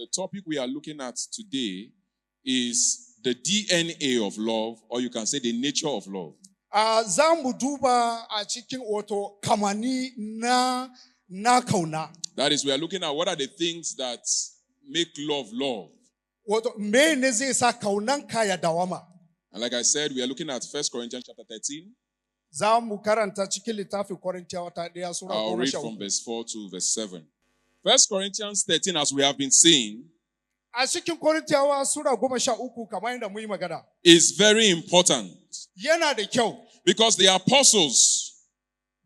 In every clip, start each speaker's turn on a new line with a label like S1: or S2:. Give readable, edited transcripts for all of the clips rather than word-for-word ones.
S1: The topic we are looking at today is the DNA of love, or you can say the nature of love.
S2: Za mu duba a cikin wato kamani na kauna.
S1: That is, we are looking at what are the things that make love love.
S2: Wato me ne zai sa kaunanka ya dawama.
S1: And like I said, we are looking at 1 Corinthians chapter 13.
S2: Za mu karanta cikin littafin Korintiyawa ta 1 sura
S1: I'll read
S2: 13.
S1: from verse 4 to verse 7. 1 Corinthians 13, as we have been saying,
S2: A cikin Korintiyawa sura 13 kamar yadda mu yi magana.
S1: is very important
S2: Yana da kyau.
S1: because the apostles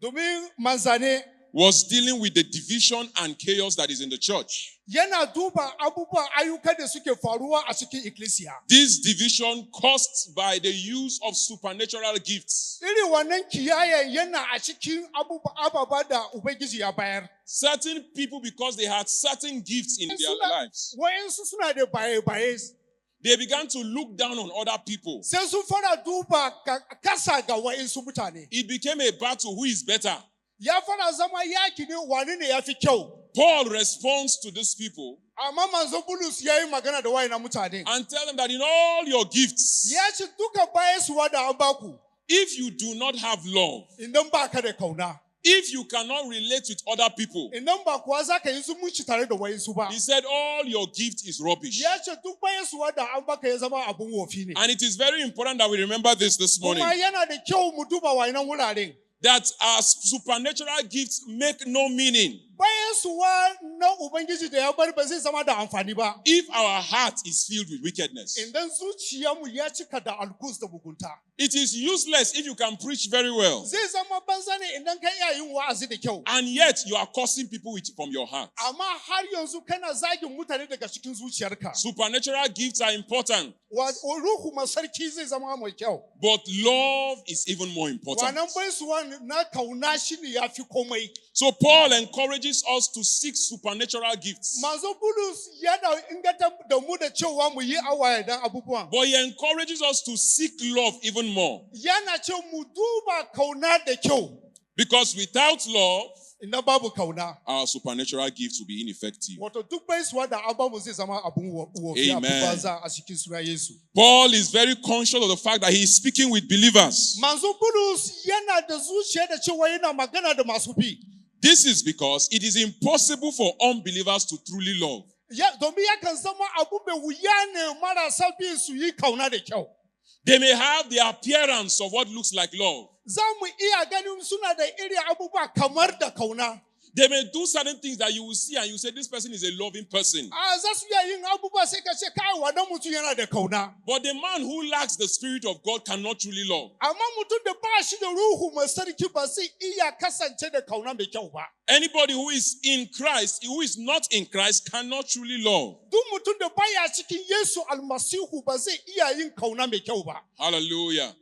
S2: Domin manzane
S1: was dealing with the division and chaos that is in the church.
S2: yana duba abubuwan ayyuka da suke faruwa a cikin ikkilisiya.
S1: This division caused by the use of supernatural gifts.
S2: Iri wannan kiyayen yana a cikin ababa da Ubangiji ya bayar.
S1: Certain people, because they had certain gifts in their lives,
S2: Wayansu suna da baye-baye.
S1: they began to look down on other people.
S2: Sai sun fara duba kasa ga wayansu mutane.
S1: It became a battle, who is better?
S2: Ya fara zama yaki ne wani ne ya fi kyau.
S1: Paul responds to these people
S2: Amma manzo Bulus ya yi magana da wayannan mutane.
S1: and tell them that in all your gifts,
S2: Ya ce duka bayansuwa da an baku.
S1: if you do not have love,
S2: Idan ba ka da kauna.
S1: if you cannot relate with other people,
S2: Idan ba kuwa za ka yi zumunci tare da wayansu ba.
S1: he said all your gift is rubbish.
S2: Ya ce duk bayansuwa da an baka ya zama abun wofi ne.
S1: And it is very important that we remember this morning,
S2: Kuma yana da kyau mu duba wayannan wuraren.
S1: that our supernatural gifts make no meaning
S2: Bayansuwa na Ubangiji da ya bar ba zai zama da amfani ba.
S1: if our heart is filled with wickedness.
S2: Idan zuciyarmu ya cika da alkus da mugunta.
S1: It is useless if you can preach very well,
S2: Zai zama banza ne idan ka iya yin wa'azi da kyau.
S1: and yet you are cursing people from your heart.
S2: Amma har yanzu kana zagin mutane daga cikin zuciyarka.
S1: Supernatural gifts are important,
S2: Ruhu masarki zai zama mai kyau.
S1: but love is even more important.
S2: Wannan baisuwa na kauna shi ne ya fi komai.
S1: So Paul encourages us to seek supernatural gifts,
S2: Manzo Bulus yana inganta da mu da cewa mu yi awaye dan abubuwan.
S1: but he encourages us to seek love even more,
S2: Yana ce mu duba kauna da kyau.
S1: because without love,
S2: Ina babu kauna.
S1: our supernatural gifts will be ineffective.
S2: Wato duk baisuwa da an bamu zai zama abun wofi abun
S1: Amen.
S2: banza a cikin suna Yesu.
S1: Paul is very conscious of the fact that he is speaking with believers.
S2: Manzo Bulus yana da zuciya da cewa yana magana da masu bi.
S1: This is because it is impossible for unbelievers to truly love.
S2: Domin yakan zama abu mai wuya ne marasa bin su yi kauna da kyau.
S1: They may have the appearance of what looks like love.
S2: Za mu iya ganin suna da iri abubuwa kamar da kauna.
S1: They may do certain things that you will see and you say, this person is a loving person.
S2: Za su iya yin abubuwa sai ka ce kai wannan mutum yana da kauna.
S1: But the man who lacks the Spirit of God cannot truly love.
S2: Amma mutum da ba shi da ruhu mai sarki ba zai iya kasance da kauna mai kyau ba.
S1: Anybody who is in Christ, who is not in Christ, cannot truly love.
S2: Duk mutum da baya cikin Yesu almasihu ba zai iya yin kauna mai kyau ba.
S1: Hallelujah.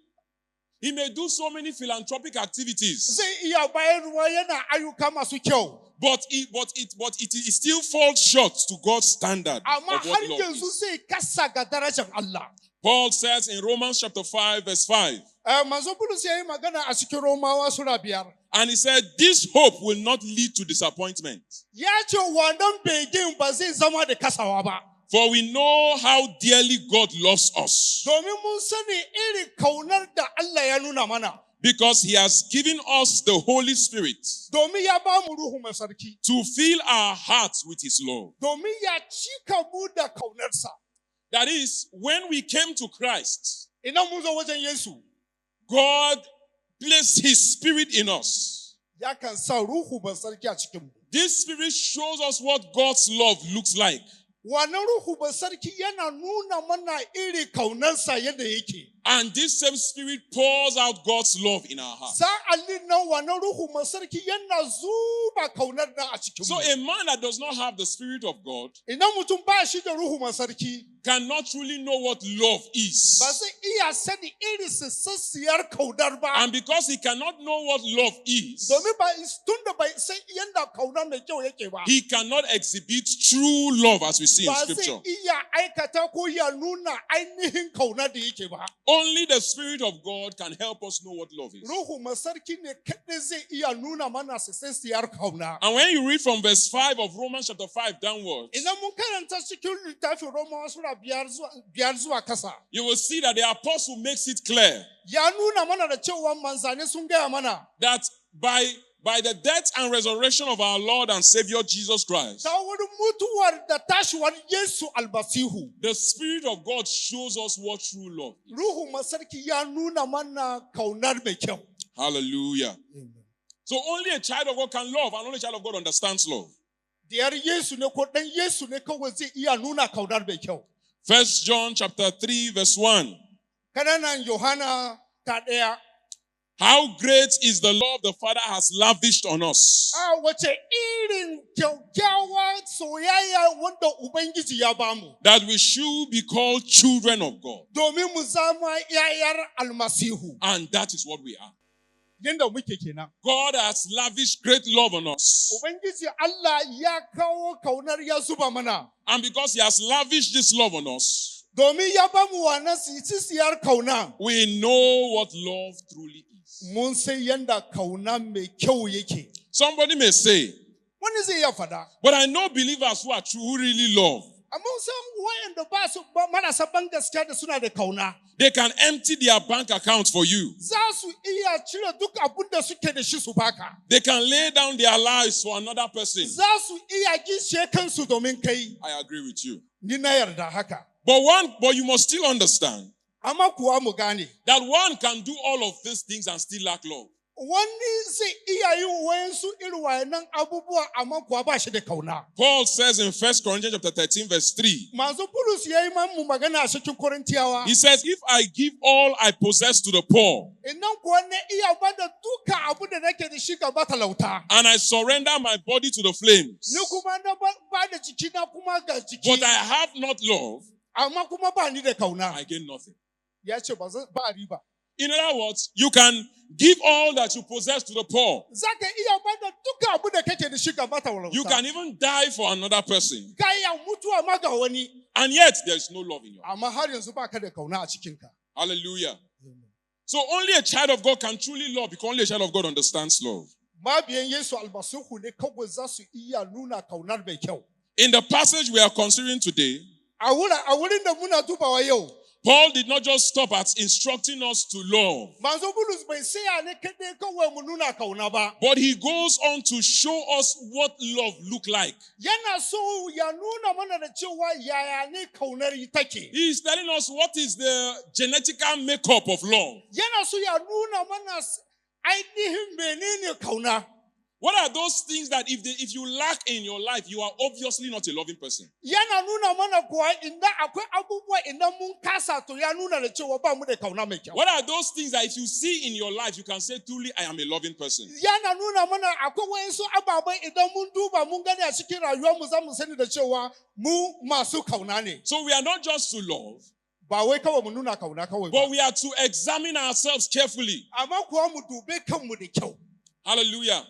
S1: He may do so many philanthropic activities,
S2: Zai iya bayarwa yana ayyuka masu kyau.
S1: but it still falls short to God's standard
S2: Amma
S1: of
S2: har
S1: what love
S2: yanzu
S1: is.
S2: zai kasa ga darajar Allah.
S1: Paul says in Romans chapter 5 verse 5,
S2: Manzo Bulus ya yi magana a cikin Romawa sura 5.
S1: and he said, this hope will not lead to disappointment.
S2: Ya ce wannan begin ba zai zama da kasawa ba.
S1: For we know how dearly God loves us,
S2: Domin mun sani irin kaunar da Allah ya nuna mana.
S1: because he has given us the Holy Spirit
S2: Domin ya ba mu ruhu mai sarki.
S1: to fill our hearts with his love.
S2: Domin ya cika mu da kaunarsa.
S1: That is, when we came to Christ,
S2: Ina mun zo wajen Yesu.
S1: God placed his Spirit in us.
S2: Ya kan sa ruhu mai sarki a cikin mu.
S1: This Spirit shows us what God's love looks like.
S2: Wannan ruhu mai sarki yana nuna mana iri kaunarsa yadda yake.
S1: And this same Spirit pours out God's love in our hearts.
S2: Sa'alin nan wannan ruhu mai sarki yana zuba kaunar nan a cikin
S1: So
S2: mu.
S1: a man that does not have the Spirit of God
S2: Idan mutum ba shi da ruhu mai sarki,
S1: cannot truly know what love is.
S2: ba zai iya sani irin sissiyar kaunar ba.
S1: And because he cannot know what love is,
S2: Domin ba tun da bai san yadda kaunar mai kyau yake ba.
S1: he cannot exhibit true love as we see in
S2: Ba zai
S1: scripture.
S2: iya aikata ko ya nuna ainihin kauna da yake ba.
S1: Only the Spirit of God can help us know what love is.
S2: Ruhu masarki ne kaɗai zai iya nuna mana sassansiyar kauna.
S1: And when you read from verse 5 of Romans chapter 5 downwards,
S2: Idan mun karanta cikin littafin Romawa Sura 5 zuwa kasa,
S1: you will see that the apostle makes it clear
S2: ya nuna mana da cewa manzanni sun gaya mana
S1: that by the death and resurrection of our Lord and Savior Jesus Christ,
S2: ta wurin mutuwar da tashiwar Yesu almasihu,
S1: the Spirit of God shows us what true love is.
S2: Ruhu masarki ya nuna mana kaunar mai kyau.
S1: Hallelujah. So only a child of God can love, and only a child of God understands love.
S2: Diyar Yesu ne ko ɗan Yesu ne kawai zai iya nuna kaunar mai kyau.
S1: 1 John chapter 3 verse 1.
S2: Kananan Yohana ta ɗaya.
S1: How great is the love the Father has lavished on us,
S2: Wace irin kyakkyawa soyayya wanda Ubangiji ya bamu.
S1: that we should be called children of God.
S2: Domin mu zama ‘ya'yar almasihu.
S1: And that is what we are.
S2: Yanda muke kenan.
S1: God has lavished great love on us.
S2: Ubangiji Allah ya kawo kaunar ya zuba mana.
S1: And because He has lavished this love on us,
S2: Domin ya bamu wannan sisiyar kauna.
S1: we know what love truly is.
S2: Mun san yanda kauna mai kyau yake.
S1: Somebody may say,
S2: Wani zai iya fada.
S1: but I know believers who are true, who really love.
S2: Amma san wayanda ba su marasa ban gaskiya da suna da kauna.
S1: They can empty their bank account for you.
S2: Za su iya cire duk abin da suke da shi su baka.
S1: They can lay down their lives for another person.
S2: Za su iya gishe kansu domin kai.
S1: I agree with you.
S2: Ni na yarda haka.
S1: But you must still understand
S2: Amma kuwa mu gane.
S1: that one can do all of these things and still lack love.
S2: Wani zai iya yin wayansu irin wayannan abubuwa amma kuwa ba shi da kauna.
S1: Paul says in 1 Corinthians chapter 13 verse 3,
S2: Manzo Bulus ya yi mu magana a cikin Korintiyawa.
S1: he says, if I give all I possess to the poor,
S2: Idan kuwa na iya bada duka abu da nake da shi ga matalauta.
S1: and I surrender my body to the flames,
S2: Ni kuma na bada jikina kuma ga jiki.
S1: but I have not love,
S2: Amma kuma ba ni da kauna.
S1: I gain nothing.
S2: Ya ce ba riba.
S1: In other words, you can give all that you possess to the poor.
S2: Za ka iya bada duka abu da kake da shi ga matalauta.
S1: You can even die for another person.
S2: Ka iya mutuwa ma ga wani.
S1: And yet, there is no love in you.
S2: Amma har yanzu ba ka da kauna a cikinka.
S1: Hallelujah. So only a child of God can truly love because only a child of God understands love.
S2: Mabiyan Yesu almasihu ne kawai za su iya nuna kaunar mai kyau.
S1: In the passage we are considering today,
S2: A wurin da muna dubawa yau,
S1: Paul did not just stop at instructing us to love,
S2: Manzo Bulus bai saya ne kadai kawai mu nuna kauna ba.
S1: but he goes on to show us what love look like.
S2: Yana so ya nuna mana da cewa yaya ne kaunar take.
S1: He is telling us what is the genetical makeup of love.
S2: Yana so ya nuna mana ainihin menene kauna.
S1: What are those things that if you lack in your life, you are obviously not a loving person?
S2: Yana nuna mana kuwa inda akwai abubuwa idan mun kasa to ya nuna da cewa ba mu da kauna mai kyau.
S1: What are those things that if you see in your life, you can say, truly, I am a loving person?
S2: Yana nuna mana akwai wayansu ababai idan mun duba mun gani a cikin rayuwar mu za mu sani da cewa mu masu kauna ne.
S1: So we are not just to love,
S2: Ba wai kawai mu nuna kauna kawai ba.
S1: but we are to examine ourselves carefully.
S2: Amma kuwa mu dube kanmu da kyau.
S1: Hallelujah.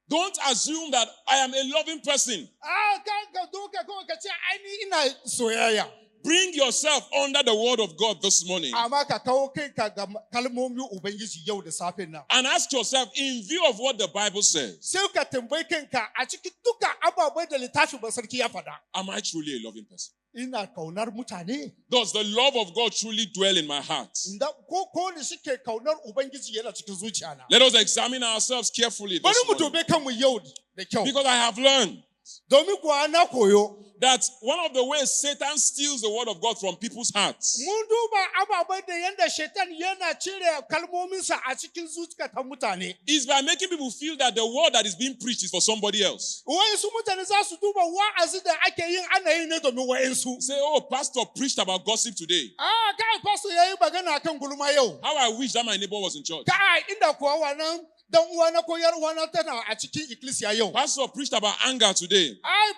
S1: Don't assume that I am a loving person.
S2: Ka doka kawai ka ce ai ni ina soyayya.
S1: Bring yourself under the word of God this morning.
S2: Amma ka kawo kanka ga kalmomin Ubangiji yau da safen nan.
S1: And ask yourself, in view of what the Bible says,
S2: Sai ka tambayi kanka a cikin duka ababai da littafin sarki ya faɗa.
S1: am I truly a loving person?
S2: Ina kaunar mutane.
S1: Does the love of God truly dwell in my heart?
S2: Ko ne shike kaunar Ubangiji yana cikin zuciya na.
S1: Let us examine ourselves carefully
S2: Bari
S1: this
S2: mu
S1: morning.
S2: dube kanmu yau da kyau.
S1: Because I have learned
S2: Domin kuwa na koyo.
S1: that one of the ways Satan steals the word of God from people's hearts
S2: Mun duba ababai da yanda Shaitan yana cire kalmominsa a cikin zuciyatan mutane.
S1: is by making people feel that the word that is being preached is for somebody else.
S2: Wayansu mutane za su duba wa'azi da ake yin ana yi ne domin wayansu.
S1: Say, oh, pastor preached about gossip today.
S2: Kai pastor yayi magana kan gulma yau.
S1: How I wish that my neighbor was in church.
S2: Kai inda kuwa wannan Dan uwa na ko yar uwa na tana a cikin ikkilisiya yau.
S1: Pastor preached about anger today.
S2: Ai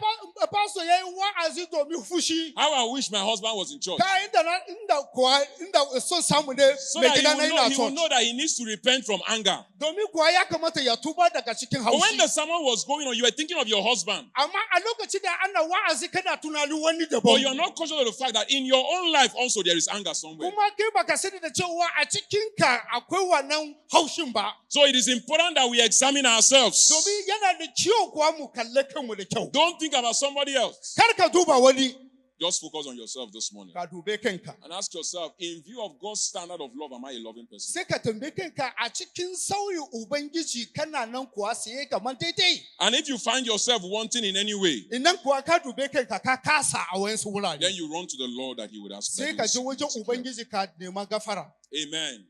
S2: pastor yayi wa'azi domin fushi.
S1: How I wish my husband was in church.
S2: Ka inda son samu ne
S1: So
S2: mai
S1: that
S2: gida na
S1: he will
S2: church.
S1: know that he needs to repent from anger.
S2: Domin kuwa ya kamata ya tuba daga cikin
S1: But when
S2: haushi.
S1: the sermon was going on, you were thinking of your husband.
S2: Amma a lokacin da ana wa'azi kana tunanin wani
S1: But
S2: daban.
S1: you're not conscious of the fact that in your own life also there is anger somewhere.
S2: Kuma kai baka sani da cewa a cikinka akwai wannan haushin ba.
S1: So it is important that we examine ourselves.
S2: Domin yana da kyau kuwa mu kalle kanmu da kyau.
S1: Don't think about somebody else.
S2: Kar ka duba wani.
S1: Just focus on yourself this morning.
S2: Ka dube kanka.
S1: And ask yourself, in view of God's standard of love, am I a loving person?
S2: Sai ka tambaye kanka a cikin sauyin Ubangiji kana nan kuwa sai kamar daidai.
S1: And if you find yourself wanting in any way,
S2: Idan kuwa ka dube kanka ka kasa a wayansu wurare.
S1: then you run to the Lord that He would ask.
S2: Sai ka je wajen Ubangiji ka nema gafara.
S1: Amen.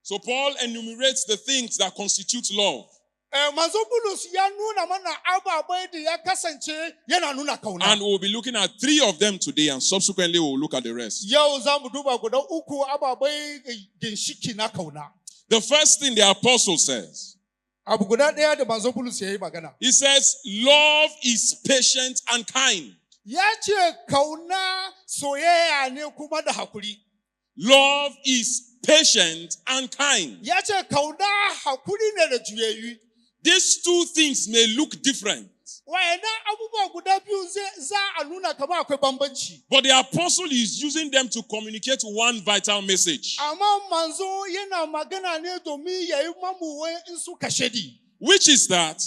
S1: So Paul enumerates the things that constitute love.
S2: Manzo Bulus ya nuna mana ababai da ya kasance yana nuna kauna.
S1: And we'll be looking at 3 of them today, and subsequently we'll look at the rest.
S2: Yau za mu duba guda uku ababai ginshiki na kauna.
S1: The first thing the apostle says,
S2: Abu guda ɗaya da manzo Bulus ya yi magana.
S1: he says, love is patient and kind.
S2: Ya ce kauna soyayya ne kuma da hakuri.
S1: Love is patient and kind.
S2: Ya ce kauna hakuri ne da juyayyu.
S1: These 2 things may look different,
S2: Wayannan abubuwa guda biyu za a nuna kamar akwai bambanci.
S1: but the apostle is using them to communicate one vital message,
S2: Amma manzo yana magana ne domin ya yi mamu wa'insu kashedi.
S1: which is that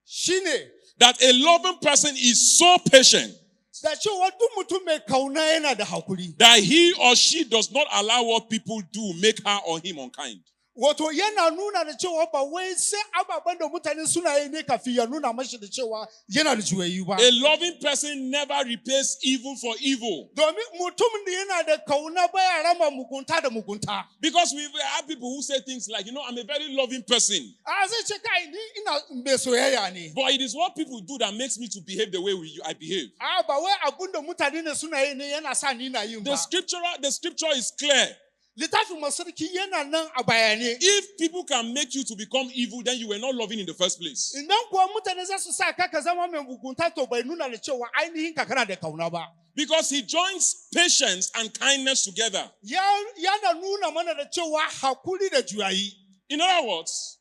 S2: Shine
S1: a loving person is so patient
S2: da cewa duk mutum mai kauna yana da hakuri.
S1: that he or she does not allow what people do make her or him unkind.
S2: Wato yana nuna da cewa ba wai sai ababen da mutane suna yi ne kafin ya nuna mashi da cewa yana da juyayi ba.
S1: A loving person never repays evil for evil.
S2: Domin mutum da yana da kauna baya rama mugunta da mugunta.
S1: Because we have people who say things like, I'm a very loving person.
S2: A zai ce kai ni ina mai soyayya ne.
S1: But it is what people do that makes me to behave the way I behave.
S2: A ba wai abun da mutane ne suna yi ne yana sa ni na yin ba.
S1: The scripture is clear.
S2: Littafin masarki yana nan a bayane.
S1: If people can make you to become evil, then you were not loving in the first place.
S2: Idan kuwa mutane za su sa ka zama mai mugunta to bai nuna da cewa ainihin ka kana da kauna ba.
S1: Because he joins patience and kindness together.
S2: Yana nuna mana da cewa hakuri da juyayi.
S1: In other words,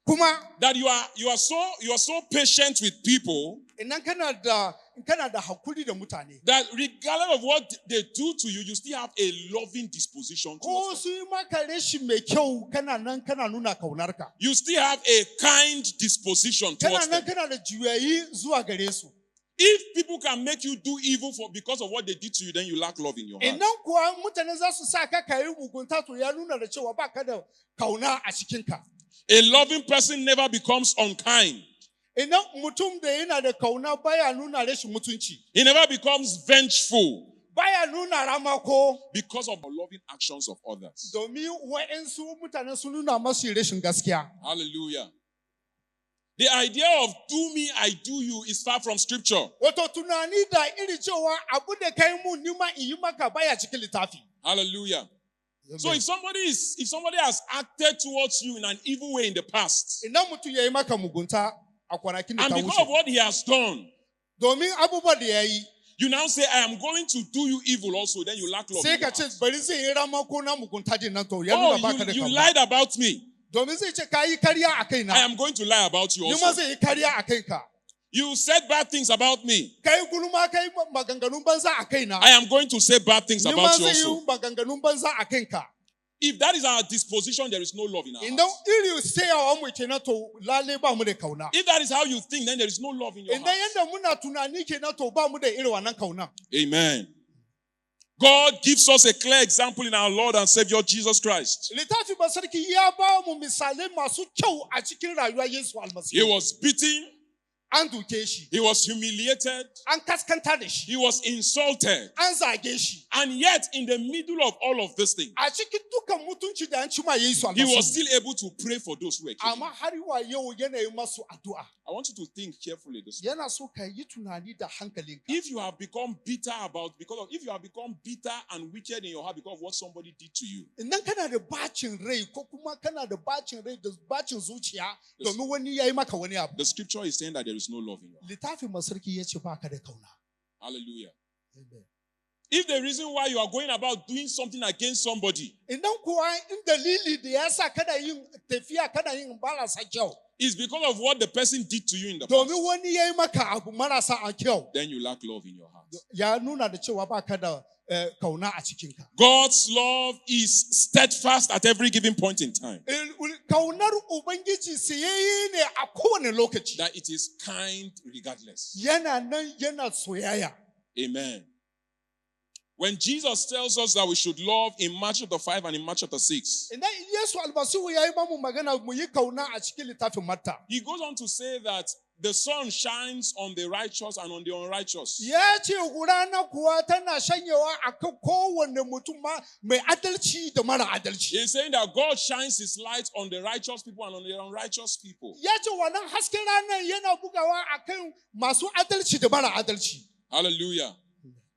S2: Kuma
S1: that you are so patient with people
S2: idan kana da hakuri da mutane.
S1: that regardless of what they do to you, you still have a loving disposition
S2: Ko
S1: towards
S2: su
S1: them.
S2: yi maka rashin mai kyau kana nuna kaunarka.
S1: You still have a kind disposition
S2: Kana
S1: towards
S2: nan
S1: them.
S2: kana da juyayi zuwa gare su.
S1: If people can make you do evil because of what they did to you, then you lack love in your heart.
S2: Idan kuwa mutane za su sa ka yi mugunta to ya nuna da cewa ba ka da kauna a cikinka.
S1: A loving person never becomes unkind.
S2: Idan mutum da yana da kauna baya nuna rashin mutunci.
S1: He never becomes vengeful
S2: Baya nuna ramako.
S1: because of the loving actions of others.
S2: Domin wa'ansu mutane sun nuna masu rashin gaskiya.
S1: Hallelujah. The idea of do me, I do you is far from scripture.
S2: Wato tunani da iri cewa abu da kai mu ni ma in yi maka baya cikin littafi.
S1: Hallelujah. So if somebody has acted towards you in an evil way in the past,
S2: Idan mutum ya yi maka mugunta a kwanakin da
S1: and
S2: ta
S1: because of
S2: wuce.
S1: what he has done,
S2: Domin abubuwan da ya yi,
S1: you now say, I am going to do you evil also, then you lack love.
S2: sai
S1: in your
S2: ka ce
S1: heart.
S2: bari zai yi ramako na mugunta din nan to ya nuna baka
S1: Oh,
S2: da
S1: you
S2: kauna.
S1: lied about me.
S2: Domin zai ce ka yi karya a kaina.
S1: I am going to lie about you
S2: Ni ma
S1: also.
S2: zai yi karya a kanka.
S1: You said bad things about me.
S2: Ka yi gulma ka yi maganganun banza a kaina.
S1: I am going to say bad things
S2: Ni ma
S1: about you
S2: zai yi
S1: also.
S2: maganganun banza a kanka.
S1: If that is our disposition, there is no love in our
S2: Idan
S1: heart.
S2: iri sayawa mu kenan to lalle ba mu da kauna.
S1: If that is how you think, then there is no love in your
S2: Idan
S1: heart.
S2: yanda muna tunani kenan to ba mu da irin wannan kauna.
S1: Amen. God gives us a clear example in our Lord and Savior Jesus Christ.
S2: Littafi basarki ya ba mu misalai masu kyau a cikin rayuwar Yesu
S1: He
S2: almasihu.
S1: was beaten,
S2: An duke shi,
S1: he was humiliated,
S2: an kaskanta da shi,
S1: he was insulted,
S2: an zage shi.
S1: and yet in the middle of all of this thing,
S2: A cikin dukan mutunci da an ci ma Yesu
S1: he was
S2: almasihu.
S1: still able to pray for those who were killed.
S2: Amma har wa yau yana yi masu addu'a.
S1: I want you to think carefully this.
S2: Yana so ka yi tunani da hankalinka.
S1: If you have become bitter if you have become bitter and wicked in your heart because of what somebody did to you,
S2: Idan kana da bacin rai ko kuma kana da bacin rai da bacin zuciya domin wani yayi maka wani abu.
S1: the scripture is saying that there is no love in your heart.
S2: Littafin masarki ya ce baka da kauna.
S1: Hallelujah.
S2: Amen.
S1: If the reason why you are going about doing something against somebody
S2: Idan kuwa in dalili da ya sa kada yin tafiya kada yin marasa kyau.
S1: is because of what the person did to you in the
S2: Domin
S1: past,
S2: wani yayi maka abu marasa a kyau.
S1: then you lack love in your heart.
S2: Ya nuna da cewa baka da kauna a cikinka.
S1: God's love is steadfast at every given point in time.
S2: Kaunar Ubangiji siyayye ne a kowane lokaci.
S1: That it is kind regardless.
S2: Yana nan yana soyayya.
S1: Amen. When Jesus tells us that we should love in Mark chapter 5 and in Mark chapter 6,
S2: Idan Yesu almasihu ya yi mamu magana mu yi kauna a cikin littafin Matta.
S1: he goes on to say that the sun shines on the righteous and on the unrighteous.
S2: Ya ce rana kuwa tana shanyewa a kan kowane mutum mai adalci da mara adalci.
S1: He's saying that God shines his light on the righteous people and on the unrighteous people.
S2: Ya ce wannan hasken ranar yana bugawa a kan masu adalci da mara adalci.
S1: Hallelujah.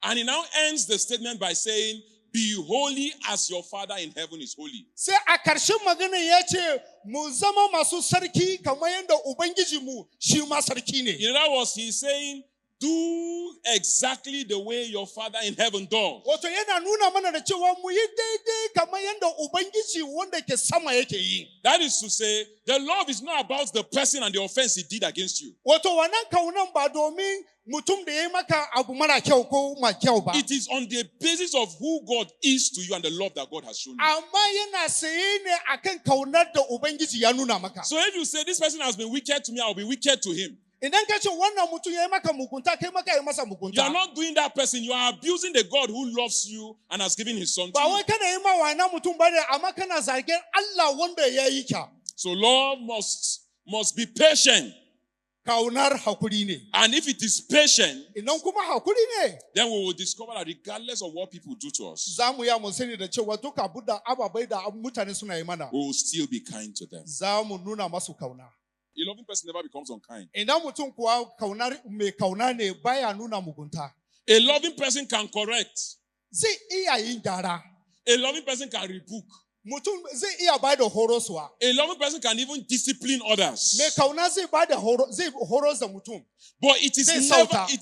S1: And he now ends the statement by saying, be holy as your Father in heaven is holy.
S2: Sai a ƙarshen magana ya ce, mu zama masu sarki kamar yadda Ubangijinmu shi ma sarki ne.
S1: In other words, he's saying, do exactly the way your Father in heaven does.
S2: Wato yana nuna mana da cewa mu yi daidai kamar yadda Ubangiji wanda ke sama yake yi.
S1: That is to say, the love is not about the person and the offense he did against you.
S2: Wato wannan kaunan ba domin mutum da ya yi maka abu mara kyau ko ma kyau ba.
S1: It is on the basis of who God is to you and the love that God has shown you.
S2: Amma yana saye ne akan kaunar da Ubangiji ya nuna maka.
S1: So if you say, this person has been wicked to me, I will be wicked to him.
S2: Idan ka ce wannan mutum ya yi maka mugunta, kai maka yi masa mugunta.
S1: You are not doing that person. You are abusing the God who loves you and has given his son to
S2: Ba
S1: you.
S2: wai kana yi ma wannan mutum bane, amma kana zargin Allah wanda ya yi ka.
S1: So love must be patient.
S2: Kaunar hakuri ne.
S1: And if it is patient,
S2: Idan kuma hakuri ne,
S1: then we will discover that regardless of what people do to us,
S2: za mu ya mu sani da cewa duk abu da ababai da mutane suna yi mana,
S1: we will still be kind to them.
S2: za mu nuna masu kauna.
S1: A loving person never becomes unkind.
S2: Idan mutum kuwa mai kauna ne baya nuna mugunta.
S1: A loving person can correct.
S2: Zai iya yin gyara.
S1: A loving person can rebuke.
S2: Mutum zai iya ba da horoswa.
S1: A loving person can even discipline others.
S2: Mai kauna zai ba da zai horos da mutum.
S1: But it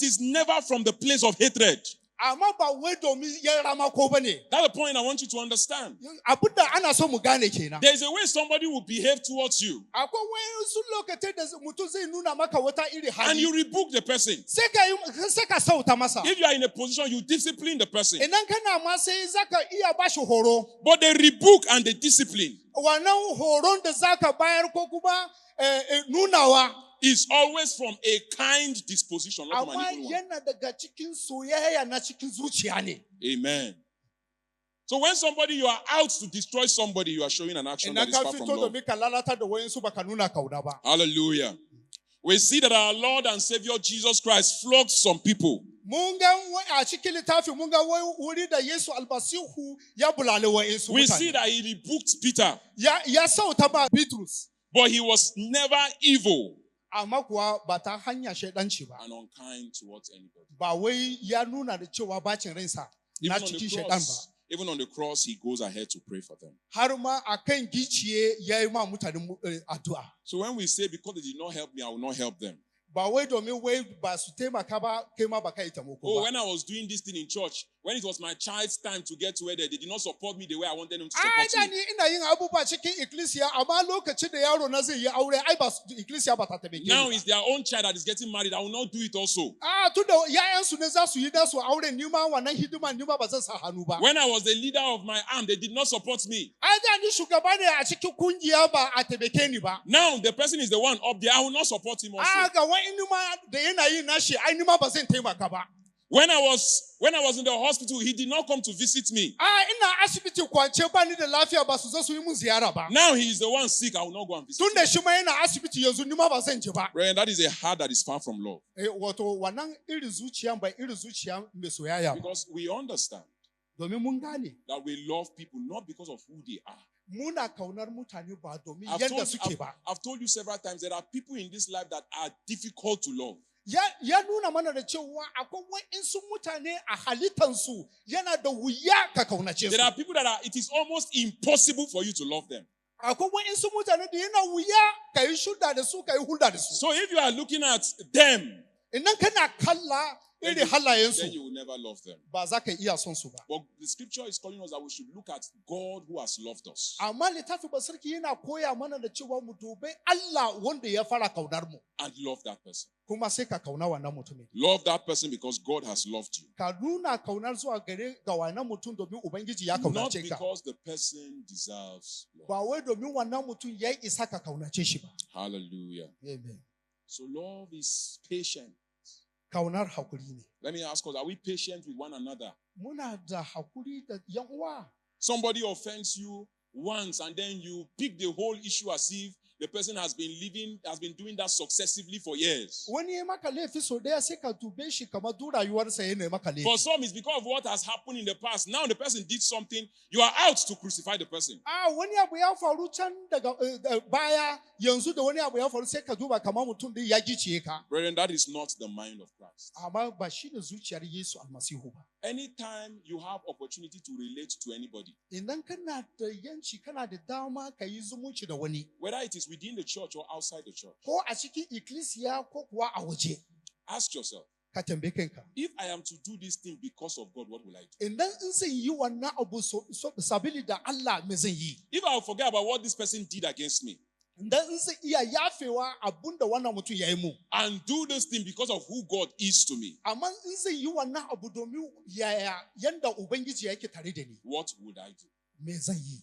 S1: is never from the place of hatred.
S2: Amma ba wai domin ya rama ko bane.
S1: That's the point I want you to understand.
S2: Abin da ana so mu gane kenan.
S1: There's a way somebody will behave towards you.
S2: Akwai wayansu lokacin da mutum zai nuna maka wata iri hali.
S1: And you rebuke the person.
S2: Sai ka sauta masa.
S1: If you are in a position, you discipline the person.
S2: Idan kana ma sai zaka iya ba shi horo.
S1: But the rebuke and the discipline
S2: Wannan horon da zaka bayar ko kuma nunawa.
S1: is always from a kind disposition, not from
S2: Amma
S1: an evil one.
S2: yana daga cikin soyayya na cikin zuciya ne.
S1: Amen. So when you are out to destroy somebody, you are showing an action that
S2: Idan
S1: is
S2: ka
S1: far from
S2: fito
S1: love.
S2: domin ka lalata da wayansu baka nuna kauna ba.
S1: Hallelujah. We see that our Lord and Savior Jesus Christ flogged some people.
S2: Mun ga a cikin littafi mun ga wuri da Yesu almasihu ya bulale wayansu mutane.
S1: We see that he rebuked Peter,
S2: Ya sauta ba Bitrus.
S1: but he was never evil
S2: Amma kuwa ba ta hanya shaidanci ba.
S1: and unkind towards anybody.
S2: Ba wai ya nuna da cewa bacin ransa na cikin shaidan ba.
S1: Even on the cross, he goes ahead to pray for them.
S2: Har ma a kan giciye ya yi ma mutane addu'a.
S1: So when we say, because they did not help me, I will not help them.
S2: Ba wai domin wai ba su taimaka ba, kai ma ba ka yi taimako
S1: Oh,
S2: ba.
S1: when I was doing this thing in church, when it was my child's time to get to where they did not support me the way I wanted them to
S2: Ai da
S1: support
S2: ni
S1: me.
S2: ina yin abubuwa cikin ikkilisiya, amma lokacin da yaro na zai yi aure, ai ba ikkilisiya ba ta taimake ni
S1: Now
S2: ba.
S1: it's their own child that is getting married. I will not do it also.
S2: Tunda ‘ya'yansu ne za su yi da su aure, ni ma wannan hidima ni ma ba zan sa hannu ba.
S1: When I was the leader of my arm, they did not support me.
S2: Ai da ni shugaba ne a cikin kungiya ba a taimake ni ba.
S1: Now the person is the one up there. I will not support him also.
S2: Ga wani ma da yana yi nashi, ai ni ma ba zan taimaka ba.
S1: When I was in the hospital, he did not come to visit me.
S2: Ina asibiti kwance ba ni da lafiya ba su zo su yi mun ziyara ba.
S1: Now he is the one sick. I will not go and visit
S2: Tun
S1: him.
S2: da shi ma yana asibiti yanzu ni ma ba zan je ba.
S1: Brethren, that is a heart that is far from love.
S2: Wato wannan irin zuciya ba irin zuciya mai soyayya ba.
S1: Because we understand
S2: Domin mun gane
S1: that we love people not because of who they are,
S2: Muna kaunar mutane ba domin
S1: I've
S2: yadda suke
S1: told,
S2: ba.
S1: I've told you several times, there are people in this life that are difficult to love.
S2: Ya nuna mana da cewa akwai wa'insu mutane a halittansu yana da wuya ka kaunace su.
S1: There are people that it is almost impossible for you to love them.
S2: Akwai wa'insu mutane da yana wuya ka yi shulda da su, ka yi hulda da su.
S1: So if you are looking at them,
S2: Idan kana kalla irin halayensu,
S1: then you will never love them.
S2: ba za ka iya son su ba.
S1: But the scripture is calling us that we should look at God who has loved us.
S2: Amma littafi basirki yana koya mana da cewa mu dubai Allah wanda ya fara kaunar mu.
S1: And love that person.
S2: Kuma sai ka kauna wannan mutumin.
S1: Love that person because God has loved you.
S2: Ka nuna kaunar zuwa gare ga wannan mutum domin Ubangiji ya
S1: Not
S2: kaunace ka.
S1: because the person deserves love.
S2: Ba wai domin wannan mutum ya isa ka kaunace shi ba.
S1: Hallelujah.
S2: Amen.
S1: So love is patient.
S2: Kaunar hakuri ne.
S1: Let me ask us, are we patient with one another?
S2: Muna da hakuri da yan uwa.
S1: Somebody offends you once and then you pick the whole issue as if the person has been doing that successively for years.
S2: Wani ya maka laifi so daya sai ka dube shi kamar duk rayuwarsa yana maka laifi.
S1: For some, it's because of what has happened in the past. Now the person did something, you are out to crucify the person.
S2: Wani abu ya faru can daga baya yanzu da wani abu ya faru sai ka duba kamar mutum din ya giciye ka.
S1: Brethren, that is not the mind of Christ.
S2: Amma ba shi ne zuciyar Yesu almasihu ba.
S1: Anytime you have opportunity to relate to anybody,
S2: Idan kana da yanci kana da dama ka yi zumunci da wani.
S1: whether it is within the church or outside the church,
S2: Ko a cikin ikkilisiya ko kuwa a waje.
S1: ask yourself,
S2: Ka tambaye kanka.
S1: if I am to do this thing because of God, what will I do?
S2: Idan in zan yi wannan abu sabili da Allah me zan yi.
S1: If I will forget about what this person did against me
S2: Idan in zan iya yafewa abun da wannan mutum ya yi mu.
S1: and do this thing because of who God is to me,
S2: Amma in zan yi wannan abu domin yanda Ubangiji yake tare da ni.
S1: what would I do?
S2: Me zan yi.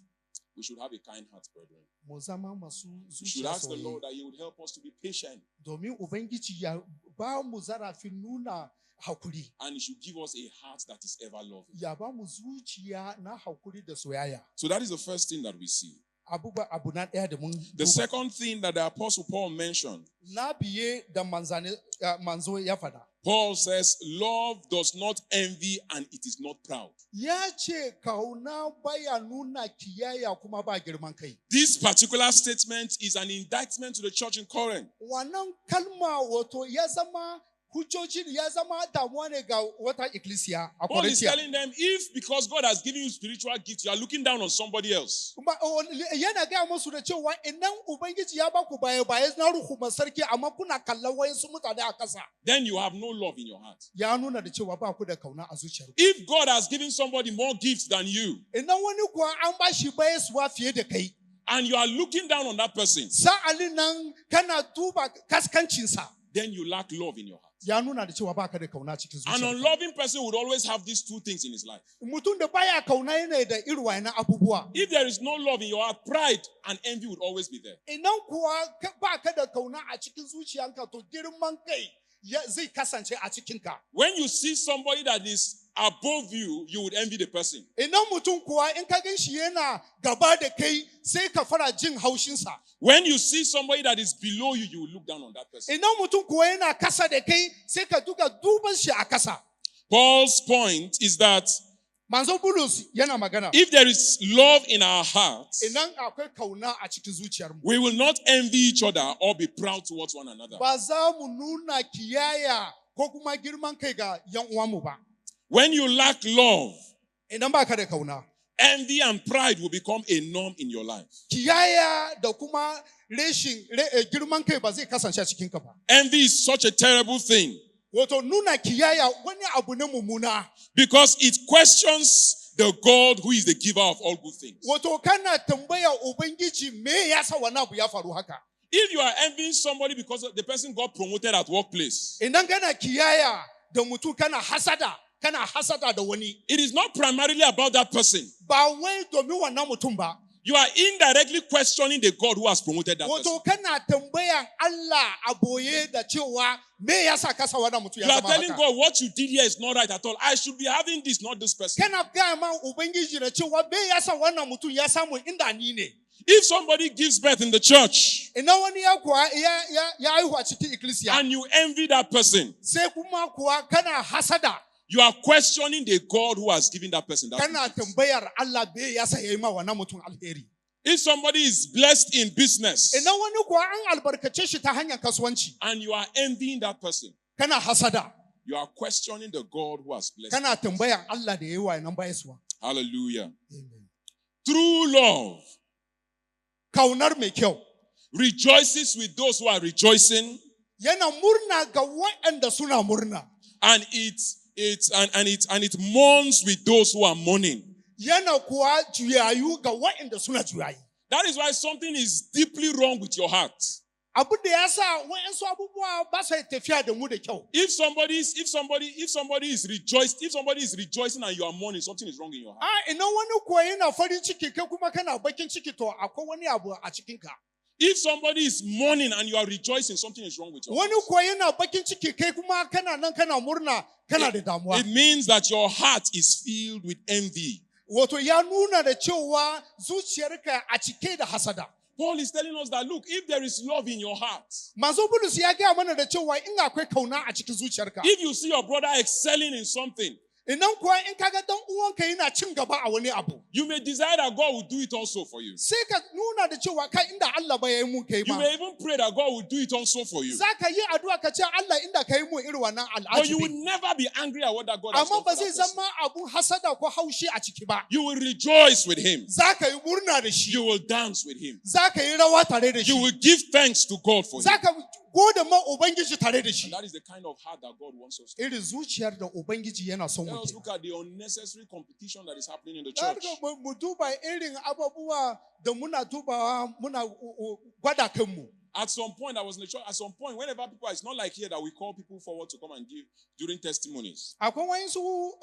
S1: We should have a kind heart, brethren.
S2: Mu zama masu
S1: We should
S2: zuciya
S1: ask the Lord
S2: soyayya.
S1: that He would help us to be patient
S2: Domin Ubangiji ya ba mu zarafin nuna hakuri.
S1: and He should give us a heart that is ever loving.
S2: Ya ba mu zuciya na hakuri da soyayya.
S1: So that is the first thing that we see.
S2: Abu na ɗaya da mun
S1: The
S2: duba.
S1: second thing that the Apostle Paul mentioned,
S2: Na biye da manzo ya fada.
S1: Paul says, love does not envy and it is not proud.
S2: Ya ce kauna baya nuna kiyaya kuma ba girman kai.
S1: This particular statement is an indictment to the church in Corinth.
S2: Wannan kalma wato ya zama hujjoji ya zama damuwa ne ga wata ikkilisiya a
S1: Paul is
S2: Korintiya.
S1: telling them, if because God has given you spiritual gifts, you are looking down on somebody else,
S2: Yana gaya musu da cewa idan Ubangiji ya ba ku baya na ruhu sarki amma kuna kallon wayansu mutane a kasa.
S1: then you have no love in your heart.
S2: Ya nuna da cewa ba ku da kauna a zuciyar.
S1: If God has given somebody more gifts than you,
S2: Idan wani kuwa an ba shi bayaswa fiye da kai.
S1: and you are looking down on that person,
S2: Sa'alin nan kana duba kaskancinsa.
S1: then you lack love in your heart.
S2: Ya nuna da cewa baka da kauna cikin
S1: An
S2: zuciyar.
S1: unloving person would always have these two things in his life.
S2: Mutum da baya kauna yana da irin wayannan abubuwa.
S1: If there is no love in your heart, pride and envy would always be there.
S2: Idan kuwa ba ka da kauna a cikin zuciyanka to girman kai zai kasance a cikinka.
S1: When you see somebody that is above you, you would envy the person.
S2: Idan mutum kuwa in ka gan shi yana gaba da kai sai ka fara jin haushinsa.
S1: When you see somebody that is below you, you will look down on that person.
S2: Idan mutum kuwa yana kasa da kai sai ka duka duban shi a kasa.
S1: Paul's point is that
S2: Manzo Bulus yana magana.
S1: if there is love in our hearts,
S2: Idan akwai kauna a cikin zuciyarmu.
S1: we will not envy each other or be proud towards one another.
S2: Ba za mu nuna kiyaya ko kuma girman kai ga yan uwanmu ba.
S1: When you lack love,
S2: Idan ba ka da kauna.
S1: envy and pride will become a norm in your life.
S2: Kiyaya da kuma girman kai ba zai kasance a cikinka ba.
S1: Envy is such a terrible thing
S2: Wato nuna kiyaya wani abu ne mummuna.
S1: because it questions the God who is the giver of all good things.
S2: Wato kana tambaya Ubangiji me yasa wannan abu ya faru haka.
S1: If you are envying somebody because the person got promoted at workplace,
S2: Idan kana kiyaya da mutum kana hasada da wani.
S1: it is not primarily about that person.
S2: Ba wai domin wannan mutum ba.
S1: You are indirectly questioning the God who has promoted that person.
S2: Wato kana tambayan Allah a boye da cewa me yasa kasa wannan mutum ya
S1: You are
S2: zama
S1: telling
S2: haka.
S1: God what you did here is not right at all. I should be having this, not this person.
S2: Kana gaya ma Ubangiji da cewa me yasa wannan mutum ya samu inda ni ne.
S1: If somebody gives birth in the church
S2: Ina wani ya kuwa ya haihu a cikin ikkilisiya.
S1: and you envy that person,
S2: Sai kuma kuwa kana hasada.
S1: you are questioning the God who has given that person that
S2: Kana
S1: gift.
S2: tambayar Allah me yasa yayi ma wannan mutum alheri.
S1: If somebody is blessed in business
S2: Idan wani kuwa an albarkace shi ta hanyar kasuwanci,
S1: and you are envying that person,
S2: kana hasada,
S1: you are questioning the God who has blessed
S2: kana
S1: you.
S2: tambayan Allah da yayi wayannan bayaswa.
S1: Hallelujah.
S2: Amen.
S1: True love
S2: Kaunar mai kyau
S1: rejoices with those who are rejoicing,
S2: yana murna ga waɗanda suna murna.
S1: and it mourns with those who are mourning.
S2: Yana kuwa juyayu ga waɗanda suna juyayi.
S1: That is why something is deeply wrong with your heart.
S2: Abu da ya sa waɗansu abubuwa ba su tafiya da mu da kyau.
S1: If somebody is rejoicing and you are mourning, something is wrong in your heart.
S2: Idan wani kuwa yana farin ciki kai kuma kana bakin ciki, to akwai wani abu a cikinka.
S1: If somebody is mourning and you are rejoicing, something is wrong with your heart.
S2: Wani kuwa yana bakin ciki kai kuma kana nan kana murna, kana da damuwa.
S1: It means that your heart is filled with envy.
S2: Wato ya nuna da cewa zuciyarka a cike da hasada.
S1: Paul is telling us that, look, if there is love in your heart,
S2: Manzo Bulus ya gaya mana da cewa in akwai kauna a cikin zuciyarka.
S1: if you see your brother excelling in something,
S2: Idan kuwa in kaga dan uwanka yana cin gaba a wani abu,
S1: you may desire that God will do it also for you.
S2: sai ka nuna da cewa kai inda Allah ba ya yi mun kai
S1: You
S2: ma.
S1: may even pray that God will do it also for you.
S2: Za ka yi addu'a ka ce Allah inda ka yi mun irin wannan
S1: But you will
S2: al'ajabi.
S1: never be angry at what that God has
S2: Amma
S1: done
S2: ba
S1: for
S2: zai
S1: that person.
S2: zama abun hasada ko haushi a ciki ba.
S1: You will rejoice with him.
S2: Za ka yi murna da shi.
S1: You will dance with him.
S2: Za ka yi rawa tare da
S1: You
S2: shi.
S1: will give thanks to God for him.
S2: Za ka gode ma Ubangiji tare da
S1: And
S2: shi.
S1: that is the kind of heart that God wants us to.
S2: Irin zuciyar da Ubangiji yana son
S1: Let
S2: mu
S1: us
S2: kenan.
S1: look at the unnecessary competition that is happening in the
S2: Za
S1: church.
S2: ka mu duba irin abubuwa da muna dubawa muna gwada kanmu.
S1: At some point, I was in the church. At some point, whenever people, it's not like here that we call people forward to come and give during testimonies.
S2: Akwai wayansu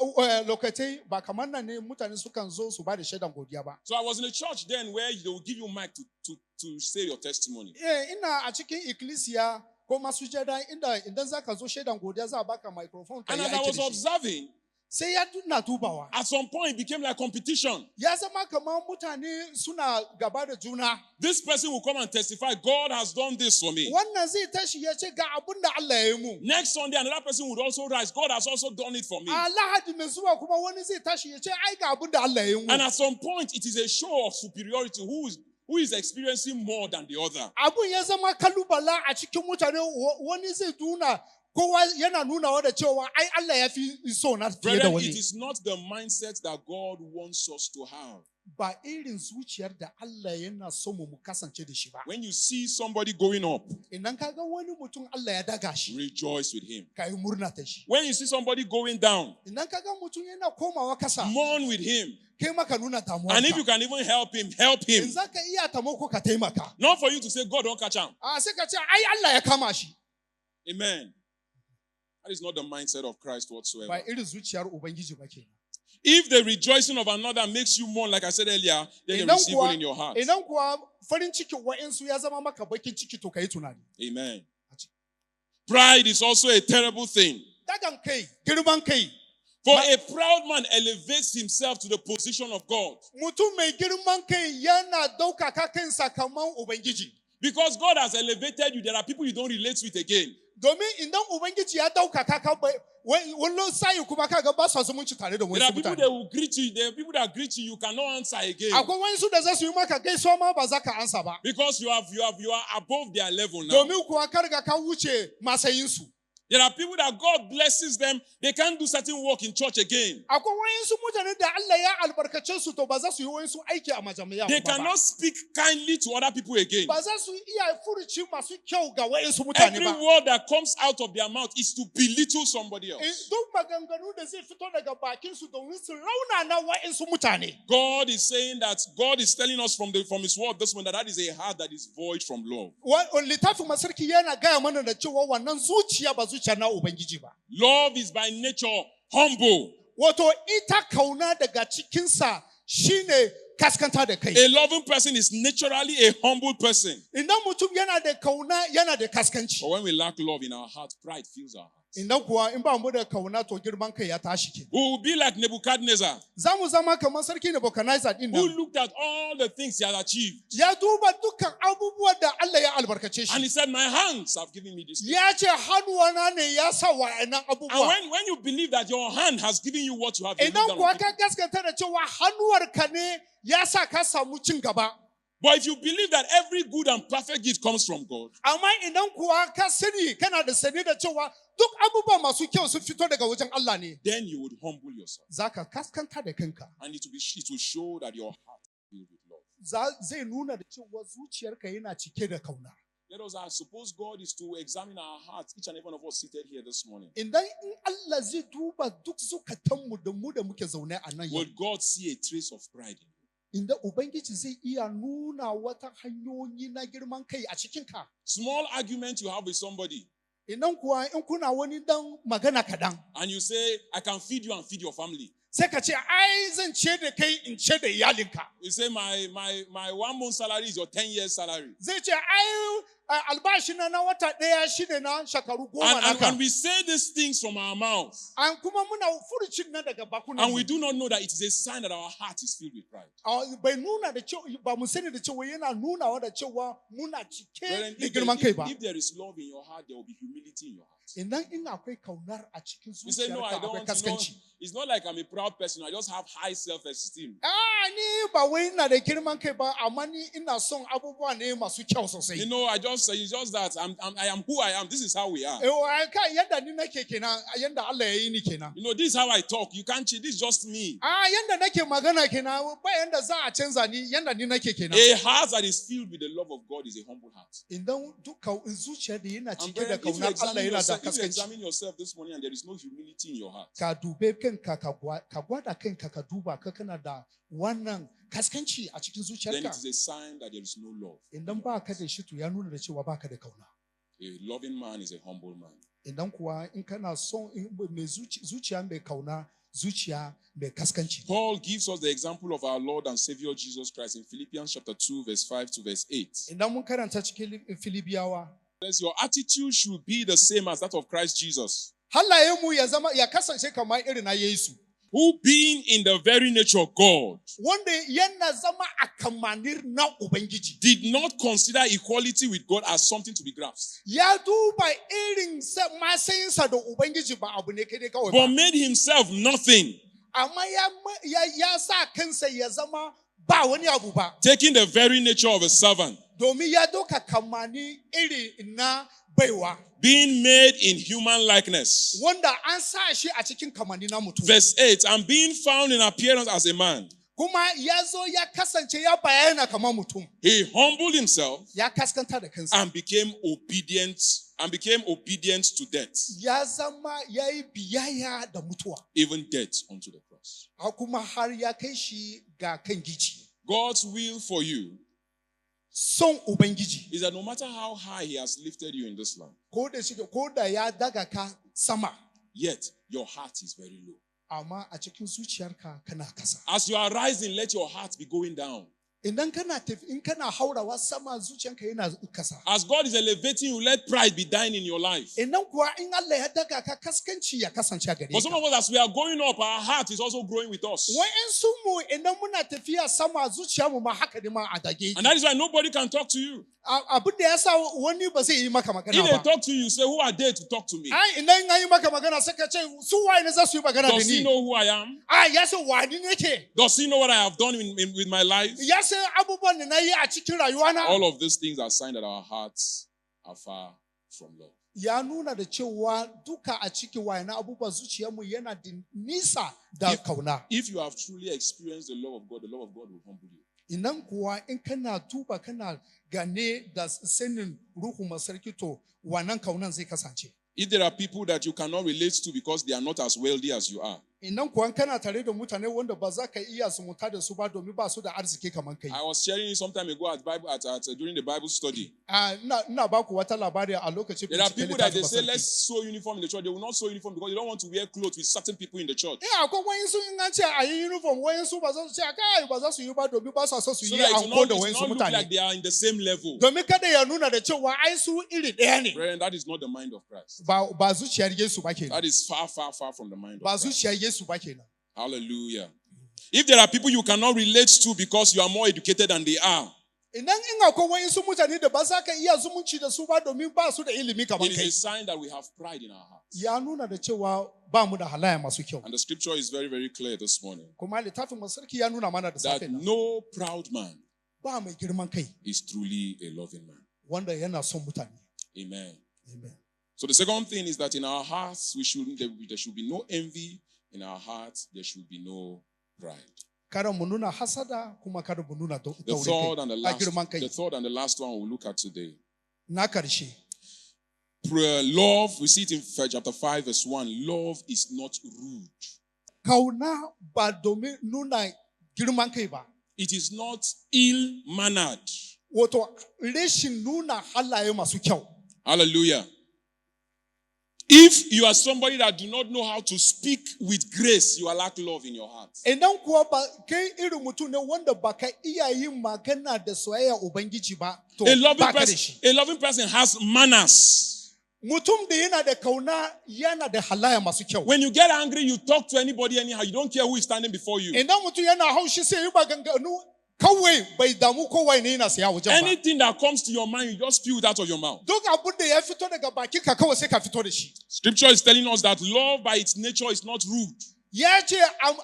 S2: lokacai ba kamar nan ne mutane sukan zo su ba da shaidan godiya ba.
S1: So I was in a church then where they will give you mic to say your testimony.
S2: Ina a cikin ikkilisiya ko masujada inda idan zaka zo shaidan godiya za a baka microphone ka
S1: And
S2: yi
S1: as I
S2: aiki
S1: was
S2: da shi.
S1: observing,
S2: Sai ya tuna dubawa.
S1: at some point it became like competition.
S2: Ya zama kamar mutane suna gaba da juna.
S1: This person will come and testify, God has done this for me.
S2: Wannan zai tashi ya ce ga abin da Allah ya yi mu.
S1: Next Sunday, another person would also rise, God has also done it for me.
S2: A Lahadi mai zuwa kuma wani zai tashi ya ce ai ga abin da Allah ya yi mu.
S1: And at some point, it is a show of superiority. Who is experiencing more than the other?
S2: Abun ya zama kalubala a cikin mutane, wani zai nuna kowa yana nunawa da cewa ai Allah ya fi so na fiye da
S1: Brethren,
S2: wani.
S1: it is not the mindset that God wants us to have.
S2: Ba irin zuciyar da Allah yana so mu kasance da shi ba.
S1: When you see somebody going up,
S2: Idan ka ga wani mutum Allah ya daga shi,
S1: rejoice with him.
S2: ka yi murna ta shi.
S1: When you see somebody going down,
S2: Idan ka ga mutum yana komawa kasa,
S1: mourn with him.
S2: kai maka nuna damuwa.
S1: And if you can even help him, help him.
S2: In za ka iya taimako ka taimaka.
S1: Not for you to say, God don't catch him.
S2: Sai ka ce ai Allah ya kama shi.
S1: Amen. That is not the mindset of Christ whatsoever.
S2: Ba irin zuciyar Ubangiji ba kenan.
S1: If the rejoicing of another makes you mourn, like I said earlier, then there is evil in your heart.
S2: Idan kuwa farin cikin wa'insu ya zama maka bakin ciki, to ka yi tunani.
S1: Amen. Pride is also a terrible thing.
S2: Dagan kai, girman kai.
S1: For a proud man elevates himself to the position of God.
S2: Mutum mai girman kai yana ɗaukaka kansa kaman Ubangiji.
S1: Because God has elevated you, there are people you don't relate with again.
S2: Domin idan Ubangiji ya ɗaukaka ka wani sayi kuma kaga ba su zumunci tare da
S1: There are
S2: wasu
S1: people
S2: mutane.
S1: that will greet you. There are people that greet you cannot answer again.
S2: Akwai wasu da za su yi maka gaisuwa ma ba za ka ansa ba.
S1: Because you are above their level now.
S2: Domin kuwa ka riga ka wuce matsayinsu.
S1: There are people that God blesses them, they can't do certain work in church again.
S2: Akwai wayansu mutane da Allah ya albarkace su, to ba za su yi wayansu aiki a majami'a
S1: They
S2: kuma ba.
S1: cannot speak kindly to other people again.
S2: Ba za su iya furuci masu kyau ga wayansu mutane
S1: Every
S2: ba.
S1: word that comes out of their mouth is to belittle somebody else.
S2: Duk maganganu da zai fito daga bakinsu domin su raunana wayansu mutane.
S1: God is saying that God is telling us from his word this one that is a heart that is void from love.
S2: Littafin masarki yana gaya mana da cewa wannan zuciya ba zuciya na Ubangiji ba.
S1: Love is by nature humble.
S2: Wato ita kauna daga cikinsa shine kaskanta da kai.
S1: A loving person is naturally a humble person.
S2: Idan mutum yana da kauna yana da kaskanci.
S1: But when we lack love in our heart, pride fills our heart.
S2: Idan kuwa in ba mu da kauna to girman kai ya tashi ke.
S1: We will be like Nebuchadnezzar,
S2: Za mu zama kamar sarki Nebuchadnezzar din
S1: who
S2: nan.
S1: looked at all the things he had achieved.
S2: Ya duba dukkan abubuwan da Allah ya albarkace
S1: And
S2: shi.
S1: he said, my hands have given me this thing.
S2: Ya ce hannuwana ne ya sa wa'annan
S1: And
S2: abubuwa.
S1: when you believe that your hand has given you what you have, you look
S2: Idan
S1: down
S2: kuwa
S1: on
S2: ka
S1: people.
S2: gaskata da cewa hannuwarka ne ya sa ka samu cin gaba.
S1: But if you believe that every good and perfect gift comes from God,
S2: Amma idan kuwa ka sani kana da sani da cewa duk abubuwa masu kyau sun fito daga wajen Allah ne,
S1: then you would humble yourself.
S2: zaka kaskanta da kanka.
S1: And it will show that your heart is filled with love.
S2: Zai nuna da cewa zuciyarka yana cike da kauna.
S1: Let us suppose God is to examine our hearts, each and every one of us seated here this morning.
S2: Idan in Allah zai duba duk zukatanmu da mu da muke zaune a nan yau.
S1: Will God see a trace of pride in you?
S2: Inda Ubangiji zai iya nuna wata hanyoyi na girman kai a cikinka.
S1: Small argument you have with somebody.
S2: Idan kuwa in kuna wani dan magana kadan.
S1: And you say, I can feed you and feed your family.
S2: Sai ka ce, ai zan ce da kai in ce da iyalinka.
S1: You say, my 1 month salary is your 10 years salary.
S2: Zai ce, ai albashi na wata daya shine na shekaru goma naka.
S1: And we say these things from our mouth.
S2: An kuma muna furucin na daga bakunan.
S1: And we do not know that it is a sign that our heart is filled with pride.
S2: Bai nuna da cewa ba mu sani da cewa yana nunawa da cewa muna cike da girman kai ba.
S1: If there is love in your heart, there will be humility in your heart.
S2: Idan in akwai kaunar a cikin
S1: You say, no, I
S2: zuciyarka
S1: don't
S2: akwai
S1: want to
S2: kaskanci.
S1: know. It's not like I'm a proud person. I just have high self-esteem.
S2: Ni ba wai ina da girman kai ba, amma ni ina son abubuwa ne masu kyau sosai.
S1: You know, it's just that I am who I am. This is how we are.
S2: Yanda ni nake kenan, yanda Allah ya yi ni kenan.
S1: You know, this is how I talk. You can't change. This is just me.
S2: Yanda nake magana kenan, ba yanda za a canza ni, yanda ni nake kenan.
S1: A heart that is filled with the love of God is a humble heart.
S2: Idan duka zuciya da yana
S1: And
S2: cike da
S1: brethren,
S2: kaunar Allah yana da
S1: if you
S2: kaskanci.
S1: examine yourself this morning and there is no humility in your heart,
S2: Ka dube kanka ka gwada kanka ka duba ka kana da wannan kaskanci a cikin
S1: then it
S2: zuciyarka.
S1: is a sign that there is no love.
S2: Idan ba ka da shi to ya nuna da cewa ba ka da kauna.
S1: A loving man is a humble man.
S2: Idan kuwa in kana son mai zuciya mai kauna, zuciya mai kaskanci.
S1: Paul gives us the example of our Lord and Savior Jesus Christ in Philippians chapter 2, verse 5 to verse 8.
S2: Idan mun karanta cikin Filibiyawa,
S1: Says your attitude should be the same as that of Christ Jesus,
S2: halayenmu ya kasance kamar irin na Yesu,
S1: who being in the very nature of God,
S2: wanda yana zama a kamanir na Ubangiji.
S1: did not consider equality with God as something to be grasped,
S2: Ya duba irin matsayinsa da Ubangiji ba abu ne kai kawai
S1: but
S2: ba.
S1: made himself nothing,
S2: Amma ya sa kansa ya zama ba wani abu ba.
S1: taking the very nature of a servant,
S2: Domin ya doka kamani iri na baiwa.
S1: being made in human likeness.
S2: Wanda an sa shi a cikin kamani na mutum.
S1: Verse 8, and being found in appearance as a man,
S2: Kuma ya zo ya kasance ya bayana kamar mutum.
S1: he humbled himself
S2: Ya kaskanta da kansa.
S1: and became obedient to death,
S2: Ya zama ya yi biyayya da mutuwa.
S1: even death unto the cross.
S2: Kuma har ya kai shi ga kan gici.
S1: God's will for you
S2: Son Ubangiji.
S1: is that no matter how high he has lifted you in this land,
S2: Ko da ya daga ka sama.
S1: yet your heart is very low.
S2: Amma a cikin zuciyarka kana kasa.
S1: As you are rising, let your heart be going down.
S2: Idan in kana haurawa sama zuciyanka yana kasa.
S1: As God is elevating you, let pride be dying in your life.
S2: Idan kuwa in Allah ya daga ka kaskanci ya kasance a gare
S1: For some
S2: ka.
S1: of us, as we are going up, our heart is also growing with us.
S2: Wa'ansu mu idan muna tafiya sama zuciyarmu ma haka ne ma a dage.
S1: And that is why nobody can talk to you.
S2: Abin da ya sa wani ba zai yi maka magana
S1: If they
S2: ba.
S1: talk to you, you say, who are they to talk to me?
S2: Idan an yi maka magana sai ka ce su waye ne za su yi magana da
S1: Does he
S2: ni.
S1: know who I am?
S2: Ya san wani nake.
S1: Does he know what I have done with my life?
S2: Ya san abubuwan da na yi a cikin rayuwana.
S1: All of these things are signs that our hearts are far from love.
S2: Ya nuna da cewa duka a cikin wayannan abubuwan zuciyarmu yana da nisa da kauna.
S1: If you have truly experienced the love of God will humble you.
S2: Inan kuwa in kana duba kana gane da sanin Ruhu Masarki to wannan kaunan zai kasance.
S1: If there are people that you cannot relate to because they are not as wealthy as you are,
S2: Inan kuwa kana tare da mutane wanda ba za ka iya zumunta da su ba domin ba su da arziki kamar kai.
S1: I was sharing it some time ago during the Bible study.
S2: Ina ba ku wata labari a lokacin
S1: There are
S2: binciken
S1: people that they
S2: littafin
S1: say,
S2: Masarki.
S1: let's sew uniform in the church. They will not sew uniform because they don't want to wear clothes with certain people in the church.
S2: Akwai wayansu in an ce a yi uniform wayansu ba za su ce kai ba za su yi ba domin ba su so su
S1: So
S2: yi
S1: that
S2: anko da
S1: it will
S2: wayansu
S1: not look like
S2: mutane.
S1: they are in the same level.
S2: Domin kada ya nuna da cewa ai su iri ɗaya ne.
S1: Brethren, that is not the mind of Christ.
S2: Ba zuciyar Yesu ba kenan.
S1: That is far, far, far from the mind of
S2: Ba
S1: Christ.
S2: zuciyar Yesu ba kenan.
S1: Hallelujah. If there are people you cannot relate to because you are more educated than they are,
S2: Idan in akwai wayansu mutane da ba za ka iya zumunci da su ba domin ba su da ilimi kamar
S1: it is
S2: kai.
S1: a sign that we have pride in our hearts.
S2: Ya nuna da cewa ba mu da halaya masu kyau.
S1: And the scripture is very, very clear this morning
S2: Kuma littafin Masarki ya nuna mana da
S1: that
S2: safe nan.
S1: no proud man
S2: ba mai girman kai
S1: is truly a loving man.
S2: wanda yana son mutane.
S1: Amen.
S2: Amen.
S1: So the second thing is that in our hearts, there should be no envy. In our hearts, there should be no pride.
S2: Kada mu nuna hasada kuma kada mu nuna
S1: The
S2: taurin
S1: third
S2: kai.
S1: and the last one we'll look at today.
S2: Na karshe.
S1: Love, we see it in chapter 5, verse 1. Love is not rude.
S2: Kauna ba domin nuna girman kai ba.
S1: It is not ill-mannered.
S2: Wato rashin nuna halaye masu kyau.
S1: Hallelujah. If you are somebody that do not know how to speak with grace, you lack love in your heart.
S2: Idan kuwa ba kai irin mutum ne wanda ba ka iya yin magana da soyayya Ubangiji ba, to ba ka da shi.
S1: A loving person has manners.
S2: Mutum da yana da kauna yana da halaya masu kyau.
S1: When you get angry, you talk to anybody anyhow. You don't care who is standing before you.
S2: Idan mutum yana haushi sai yi maganganu kawai bai damu kowai ne yana siya wajen ba.
S1: Anything that comes to your mind, you just spew it out of your mouth.
S2: Duk abin da ya fito daga baki ka kawai sai ka fito da shi.
S1: Scripture is telling us that love by its nature is not rude.
S2: Ya ce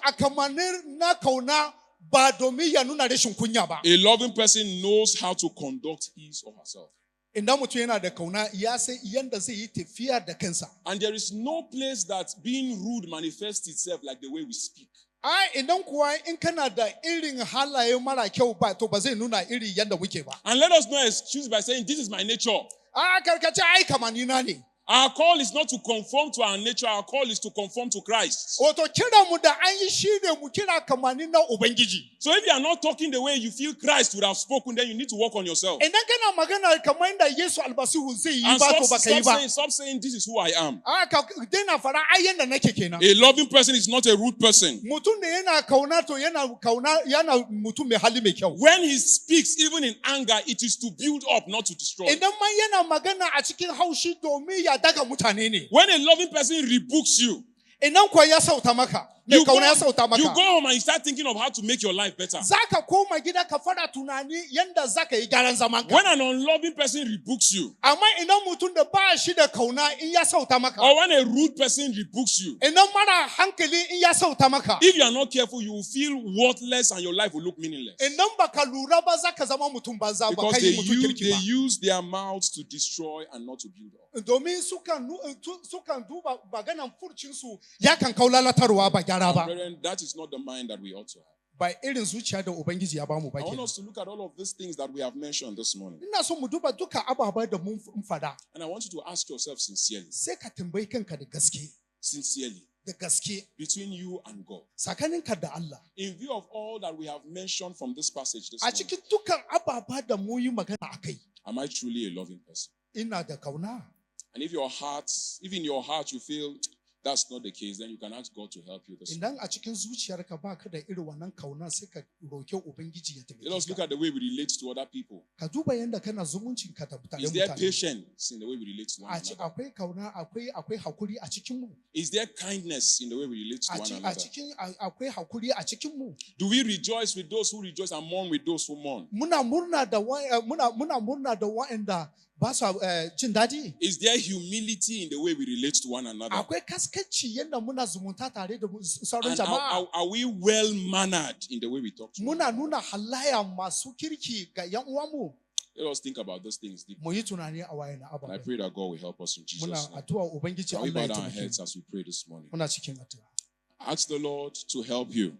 S2: a kamannin na kauna ba domin ya nuna rashin kunya ba.
S1: A loving person knows how to conduct his or herself.
S2: Idan mutum yana da kauna ya sai yanda zai yi tafiya da kansa.
S1: And there is no place that being rude manifests itself like the way we speak.
S2: Idan kuwa in kana da irin halaye mara kyau ba to ba zai nuna iri yanda muke ba.
S1: And let us not excuse by saying this is my nature.
S2: Karkace ai kamanina ne.
S1: Our call is not to conform to our nature. Our call is to conform to Christ.
S2: Wato kira mu da an yi shi ne mu kira kamannin na Ubangiji.
S1: So if you are not talking the way you feel Christ would have spoken, then you need to work on yourself.
S2: Idan kana magana kamar yadda Yesu Almasihu zai yi
S1: And
S2: ba to baka yi ba.
S1: stop saying this is who I am.
S2: Ka daina fara ai yanda nake kenan.
S1: A loving person is not a rude person.
S2: Mutum da yana kauna to yana mutum mai hali mai kyau.
S1: When he speaks, even in anger, it is to build up, not to destroy.
S2: Idan ma yana magana a cikin haushi domin ya daga mutane ne.
S1: When a loving person rebukes you,
S2: Idan kuwa ya sauta maka, mai kauna ya sauta maka.
S1: you go home and you start thinking of how to make your life better.
S2: Zaka koma gida ka fara tunani yanda zaka yi gyaran zaman ka.
S1: When an unloving person rebukes you,
S2: Amma idan mutum da ba shi da kauna in ya sauta maka.
S1: or when a rude person rebukes you,
S2: Idan mara hankali in ya sauta maka.
S1: if you are not careful, you will feel worthless and your life will look meaninless.
S2: Idan baka lura ba zaka zama mutum banza ba
S1: Because
S2: kai
S1: they
S2: mutum kirki ba.
S1: use their mouths to destroy and not to build up.
S2: Domin sukan duba maganan furcinsu ya kan kawo lalatarwa ba gyara ba.
S1: Brethren, that is not the mind that we ought to have.
S2: Ba irin zuciya da Ubangiji ya bamu ba
S1: I want
S2: kenan.
S1: us to look at all of these things that we have mentioned this morning.
S2: Ina so mu duba duka ababai da mun fada.
S1: And I want you to ask yourself sincerely,
S2: Sai ka tambayi kanka da gaske.
S1: sincerely,
S2: Da gaske.
S1: between you and God,
S2: Tsakaninka da Allah.
S1: in view of all that we have mentioned from this passage this
S2: A
S1: morning,
S2: cikin dukan ababa da mu yi magana a kai.
S1: am I truly a loving person?
S2: Ina da kauna.
S1: And if in your heart you feel that's not the case, then you can ask God to help you this morning.
S2: Idan a cikin zuciyarka ba ka da irin wannan kauna sai ka roke Ubangiji ya
S1: Let us
S2: taimake
S1: look
S2: ka.
S1: at the way we relate to other people.
S2: Ka duba yadda kana zumuncin ka da
S1: Is there
S2: mutane.
S1: patience in the way we relate to one another?
S2: Akwai kauna, akwai hakuri a cikin mu.
S1: Is there kindness in the way we relate to one another?
S2: Akwai hakuri a cikin mu.
S1: Do we rejoice with those who rejoice and mourn with those who mourn?
S2: Muna murna da waɗanda ba su jin daɗi.
S1: Is there humility in the way we relate to one another?
S2: Akwai kaskanci yadda muna zumunta tare da sauran
S1: And
S2: jama'a.
S1: are we well mannered in the way we talk to one
S2: Muna
S1: another?
S2: nuna halaya masu kirki ga yan uwanmu.
S1: Let us think about those things deeply.
S2: Mu yi tunani a wayan
S1: And I
S2: ababai.
S1: pray that God will help us in
S2: Muna
S1: Jesus' name.
S2: addu'a Ubangiji
S1: Shall we
S2: Allah
S1: bow
S2: ya
S1: down our
S2: taimake
S1: heads
S2: mu.
S1: as we pray this morning?
S2: Muna cikin addu'a.
S1: Ask the Lord to help you.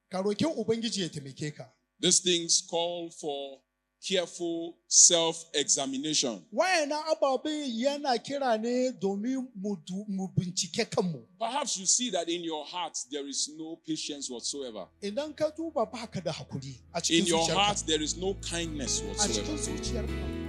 S2: Ka roki Ubangiji ya taimake ka.
S1: These things call for careful self-examination.
S2: Wayannan ababai yana kira ne domin mu bincike kanmu.
S1: Perhaps you see that in your heart there is no patience whatsoever.
S2: Idan ka duba baka da hakuri a
S1: In
S2: cikin
S1: your
S2: zuciyarka.
S1: heart there is no kindness
S2: A
S1: whatsoever.
S2: cikin zuciyarka